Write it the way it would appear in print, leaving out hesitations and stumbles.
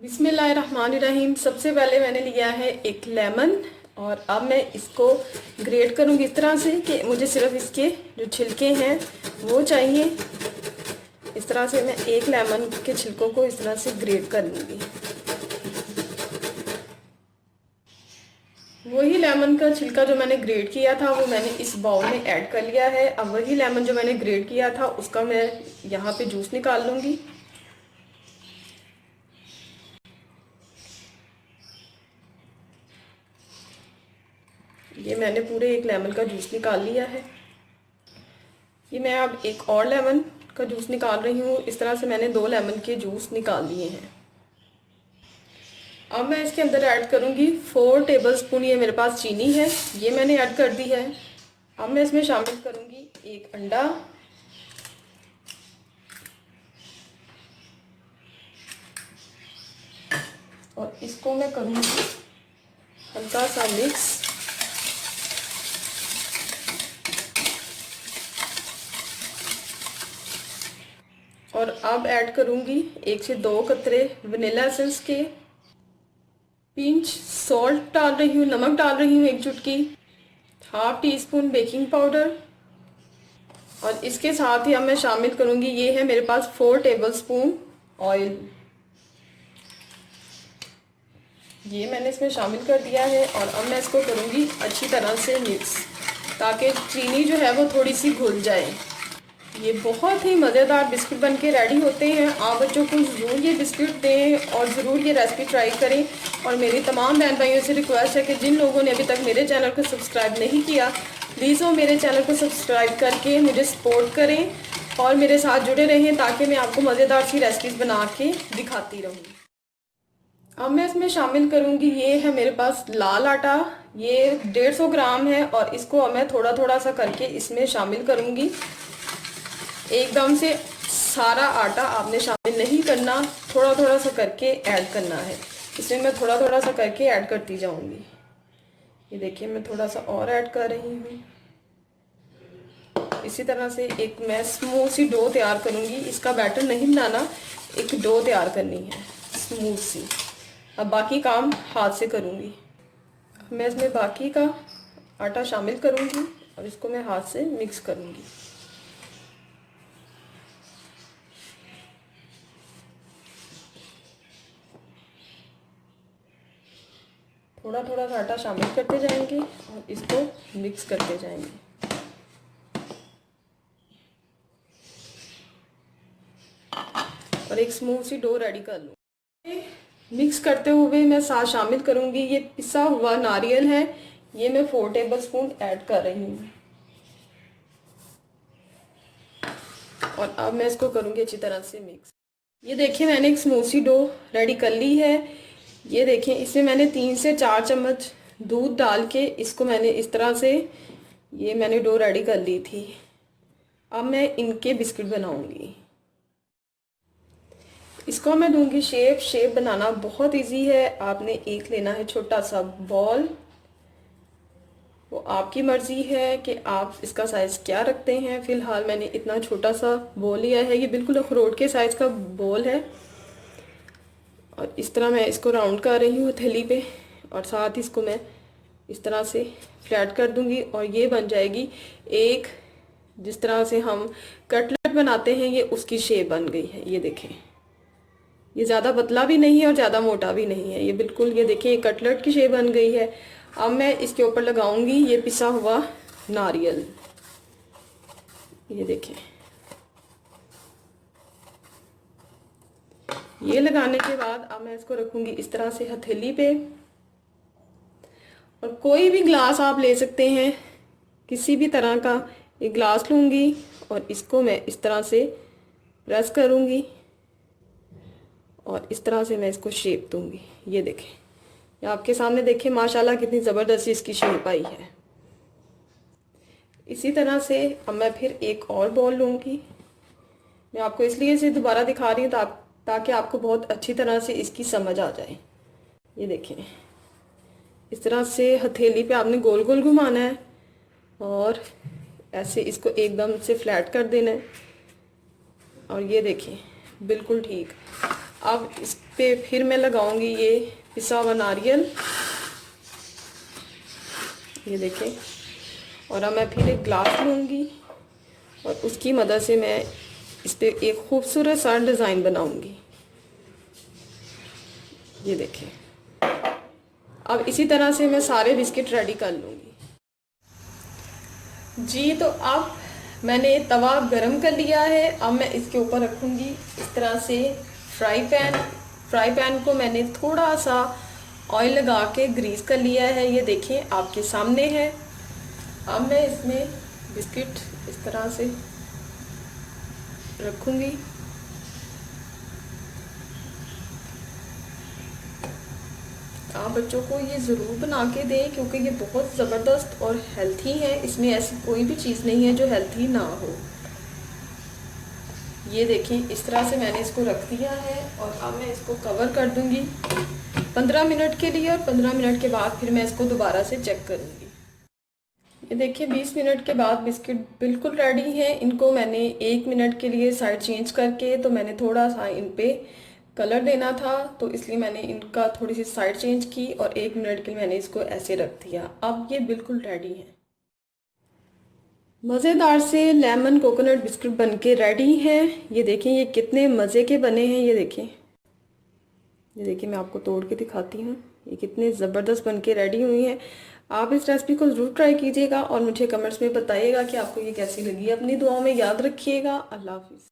बिस्मिल्लाहिर्रहमानिर्रहीम। सबसे पहले मैंने लिया है एक लेमन और अब मैं इसको ग्रेट करूँगी इस तरह से कि मुझे सिर्फ इसके जो छिलके हैं वो चाहिए। इस तरह से मैं एक लेमन के छिलकों को इस तरह से ग्रेट कर लूँगी। वही लेमन का छिलका जो मैंने ग्रेट किया था वो मैंने इस बाउल में ऐड कर लिया है। अब वही लेमन जो मैंने ग्रेट किया था उसका मैं यहाँ पे जूस निकाल लूँगी। ये मैंने पूरे एक लेमन का जूस निकाल लिया है। ये मैं अब एक और लेमन का जूस निकाल रही हूँ। इस तरह से मैंने 2 लेमन के जूस निकाल लिए हैं। अब मैं इसके अंदर ऐड करूँगी 4 टेबलस्पून, ये मेरे पास चीनी है, ये मैंने ऐड कर दी है। अब मैं इसमें शामिल करूँगी एक अंडा और इसको मैं करूँगी हल्का सा मिक्स। और अब ऐड करूँगी 1 से 2 कतरे वनीला एसेंस के, पिंच सॉल्ट डाल रही हूँ, नमक डाल रही हूँ 1 चुटकी, half tea spoon baking powder और इसके साथ ही अब मैं शामिल करूँगी, ये है मेरे पास 4 टेबलस्पून ऑयल। ये मैंने इसमें शामिल कर दिया है और अब मैं इसको करूँगी अच्छी तरह से मिक्स ताकि चीनी जो है वो थोड़ी सी घुल जाए। ये बहुत ही मज़ेदार बिस्किट बन के रेडी होते हैं। आप बच्चों को ज़रूर ये बिस्किट दें और ज़रूर ये रेसिपी ट्राई करें। और मेरी तमाम बहन भाइयों से रिक्वेस्ट है कि जिन लोगों ने अभी तक मेरे चैनल को सब्सक्राइब नहीं किया, प्लीज़ वो मेरे चैनल को सब्सक्राइब करके मुझे सपोर्ट करें और मेरे साथ जुड़े रहें ताकि मैं आपको मज़ेदार सी रेसिपीज़ बना के दिखाती रहूँ। अब मैं इसमें शामिल करूँगी, ये है मेरे पास लाल आटा, ये 150 ग्राम है और इसको अब मैं थोड़ा थोड़ा सा करके इसमें शामिल करूँगी। एकदम से सारा आटा आपने शामिल नहीं करना, थोड़ा थोड़ा सा करके ऐड करना है। इसमें मैं थोड़ा थोड़ा सा करके ऐड करती जाऊंगी। ये देखिए मैं थोड़ा सा और ऐड कर रही हूँ। इसी तरह से एक मैं स्मूथ सी डो तैयार करूँगी। इसका बैटर नहीं बनाना, एक डो तैयार करनी है स्मूथ सी। अब बाकी काम हाथ से करूँगी। मैं इसमें बाकी का आटा शामिल करूँगी और इसको मैं हाथ से मिक्स करूँगी। थोड़ा थोड़ा सा आटा शामिल करते जाएंगे और इसको मिक्स करते जाएंगे। और एक स्मूथ सी डो रेडी कर लूँ। मिक्स करते हुए मैं साथ शामिल करूँगी, ये पिसा हुआ नारियल है, ये मैं 4 टेबलस्पून ऐड कर रही हूँ। और अब मैं इसको करूँगी अच्छी तरह से मिक्स। ये देखिए मैंने एक स्मूथ सी डो रेडी कर ली है। ये देखें इसमें मैंने 3 से 4 चम्मच दूध डाल के इसको मैंने इस तरह से ये मैंने डो रेडी कर ली थी। अब मैं इनके बिस्किट बनाऊंगी। इसको मैं दूंगी शेप। शेप बनाना बहुत इजी है। आपने एक लेना है छोटा सा बॉल, वो आपकी मर्जी है कि आप इसका साइज़ क्या रखते हैं। फ़िलहाल मैंने इतना छोटा सा बॉल लिया है, ये बिल्कुल अखरोट के साइज़ का बॉल है। और इस तरह मैं इसको राउंड कर रही हूँ हथेली पे और साथ ही इसको मैं इस तरह से फ्लैट कर दूंगी और ये बन जाएगी एक, जिस तरह से हम कटलेट बनाते हैं ये उसकी शेप बन गई है। ये देखें, ये ज़्यादा पतला भी नहीं है और ज़्यादा मोटा भी नहीं है, ये बिल्कुल, ये देखें ये कटलेट की शेप बन गई है। अब मैं इसके ऊपर लगाऊंगी ये पिसा हुआ नारियल। ये देखें, ये लगाने के बाद अब मैं इसको रखूंगी इस तरह से हथेली पे। और कोई भी ग्लास आप ले सकते हैं, किसी भी तरह का एक ग्लास लूँगी और इसको मैं इस तरह से प्रेस करूँगी और इस तरह से मैं इसको शेप दूँगी। ये देखें, ये आपके सामने देखें माशाल्लाह कितनी ज़बरदस्त इसकी शेप आई है। इसी तरह से अब मैं फिर एक और बॉल लूँगी। मैं आपको इसलिए इसे दोबारा दिखा रही हूँ ताकि आपको बहुत अच्छी तरह से इसकी समझ आ जाए। ये देखें, इस तरह से हथेली पे आपने गोल गोल घुमाना है और ऐसे इसको एकदम से फ्लैट कर देना है। और ये देखें बिल्कुल ठीक। अब इस पे फिर मैं लगाऊंगी ये पिसा हुआ नारियल, ये देखें। और अब मैं फिर एक ग्लास लूँगी और उसकी मदद से मैं इस पे एक खूबसूरत सा डिज़ाइन बनाऊंगी, ये देखें। अब इसी तरह से मैं सारे बिस्किट रेडी कर लूँगी जी। तो अब मैंने तवा गरम कर लिया है। अब मैं इसके ऊपर रखूँगी इस तरह से फ्राई पैन को मैंने थोड़ा सा ऑयल लगा के ग्रीस कर लिया है, ये देखें आपके सामने है। अब मैं इसमें बिस्किट इस तरह से रखूँगी। आप बच्चों को ये ज़रूर बना के दें क्योंकि ये बहुत ज़बरदस्त और हेल्थी है। इसमें ऐसी कोई भी चीज़ नहीं है जो हेल्थी ना हो। ये देखें इस तरह से मैंने इसको रख दिया है और अब मैं इसको कवर कर दूंगी 15 मिनट के लिए, और 15 मिनट के बाद फिर मैं इसको दोबारा से चेक करूंगी। ये देखिए 20 मिनट के बाद बिस्किट बिल्कुल रेडी हैं। इनको मैंने 1 मिनट के लिए साइड चेंज करके, तो मैंने थोड़ा सा इन पे कलर देना था तो इसलिए मैंने इनका थोड़ी सी साइड चेंज की और 1 मिनट के लिए मैंने इसको ऐसे रख दिया। अब ये बिल्कुल रेडी है। मज़ेदार से लेमन कोकोनट बिस्किट बनके रेडी हैं। ये देखें ये कितने मज़े के बने हैं। ये देखिए मैं आपको तोड़ के दिखाती हूँ, ये कितने ज़बरदस्त बनके रेडी हुई हैं। आप इस रेसिपी को ज़रूर ट्राई कीजिएगा और मुझे कमेंट्स में बताइएगा कि आपको ये कैसी लगी। अपनी दुआओं में याद रखिएगा। अल्लाह हाफिज़।